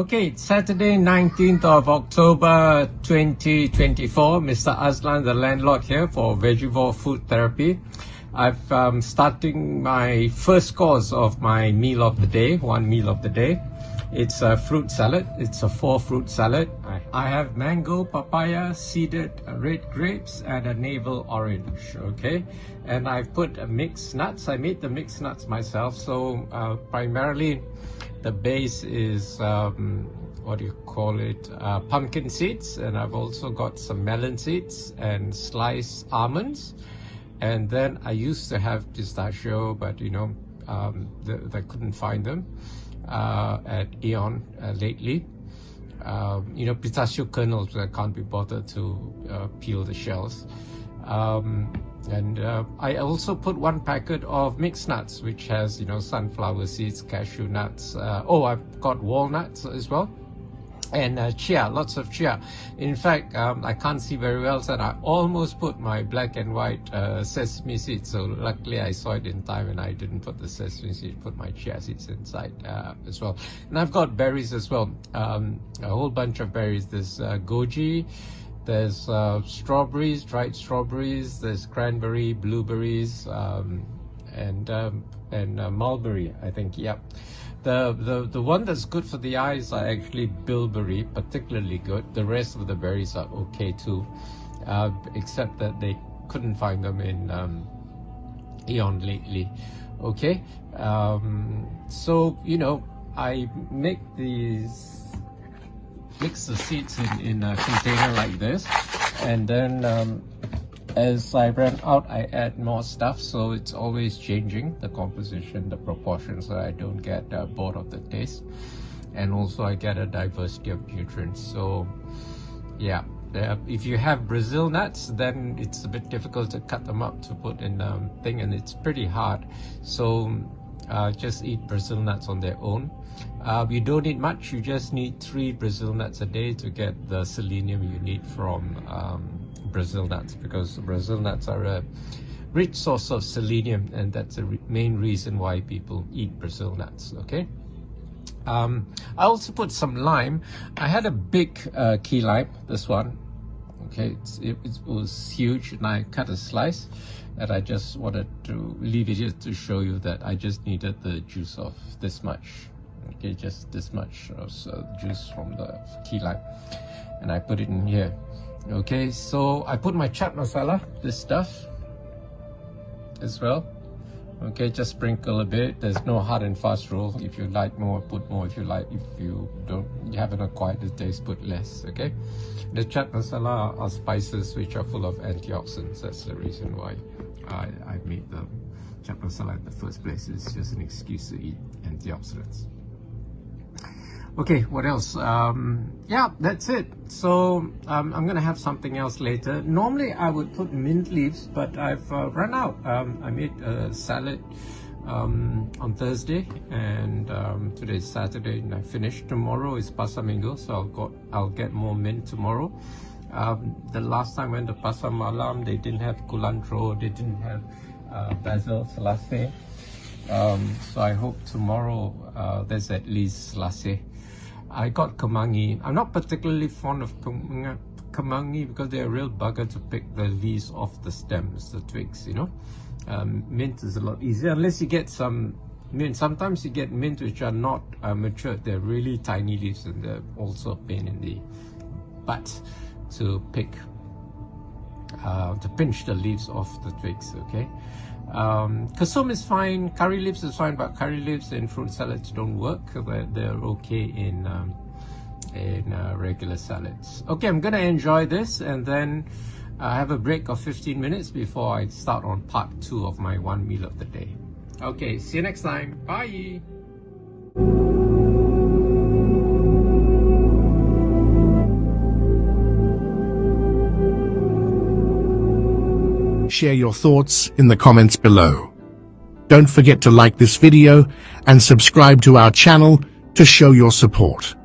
Okay, it's Saturday, 19th of October 2024. Mr. Aslan, the landlord here for Vegivore Food Therapy. I'm starting my first course of my meal of the day, one meal of the day. It's a fruit salad. It's a 4-fruit salad. I have mango, papaya, seeded red grapes, and a navel orange. Okay, and I've put mixed nuts. I made the mixed nuts myself. So primarily, the base is what do you call it? Pumpkin seeds, and I've also got some melon seeds and sliced almonds. And then I used to have pistachio, but you know, I couldn't find them at Aeon lately. You know, pistachio kernels that can't be bothered to peel the shells. I also put 1 packet of mixed nuts, which has, you know, sunflower seeds, cashew nuts. I've got walnuts as well. And chia, lots of chia. In fact, I can't see very well, so I almost put my black and white sesame seeds. So luckily I saw it in time and I didn't put the sesame seed, put my chia seeds inside as well. And I've got berries as well, a whole bunch of berries. There's goji, there's strawberries, dried strawberries, there's cranberry, blueberries, and mulberry, I think, yep. The one that's good for the eyes are actually bilberry, particularly good. The rest of the berries are okay too, except that they couldn't find them in Aeon lately. Okay, so you know, I mix the seeds in a container like this, and then as I run out, I add more stuff, so it's always changing the composition, the proportions, so I don't get bored of the taste. And also I get a diversity of nutrients. So yeah, if you have Brazil nuts, then it's a bit difficult to cut them up to put in thing, and it's pretty hard. So just eat Brazil nuts on their own. You don't need much, you just need 3 Brazil nuts a day to get the selenium you need from Brazil nuts, because Brazil nuts are a rich source of selenium, and that's the main reason why people eat Brazil nuts. Okay, I also put some lime. I had a big key lime, this one. Okay, it was huge, and I cut a slice, and I just wanted to leave it here to show you that I just needed the juice of this much. Okay, just this much of juice from the key lime, and I put it in here. Okay, so I put my chaat masala, this stuff as well. Okay, just sprinkle a bit. There's no hard and fast rule. If you like more, put more. If you like, if you haven't acquired the taste, put less. Okay, the chaat masala are spices which are full of antioxidants. That's the reason why I made the chaat masala in the first place. It's just an excuse to eat antioxidants. Okay, what else? Yeah, that's it. So I'm gonna have something else later. Normally I would put mint leaves, but I've run out. I made a salad on Thursday, and today's Saturday, and I finished. Tomorrow is Pasar Minggu, so I'll get more mint tomorrow. The last time I went to Pasar Malam, they didn't have culantro, they didn't have basil, selassie. So I hope tomorrow there's at least selassie. I got kemangi. I'm not particularly fond of kemangi because they're a real bugger to pick the leaves off the stems, the twigs, you know. Mint is a lot easier unless you get some mint. Sometimes you get mint which are not matured. They're really tiny leaves, and they're also a pain in the butt to pick, to pinch the leaves off the twigs. Okay. Kasum is fine, curry leaves is fine, but curry leaves in fruit salads don't work. They're okay in regular salads. Okay, I'm gonna enjoy this, and then I have a break of 15 minutes before I start on part 2 of my one meal of the day. Okay, see you next time. Bye. Share your thoughts in the comments below. Don't forget to like this video and subscribe to our channel to show your support.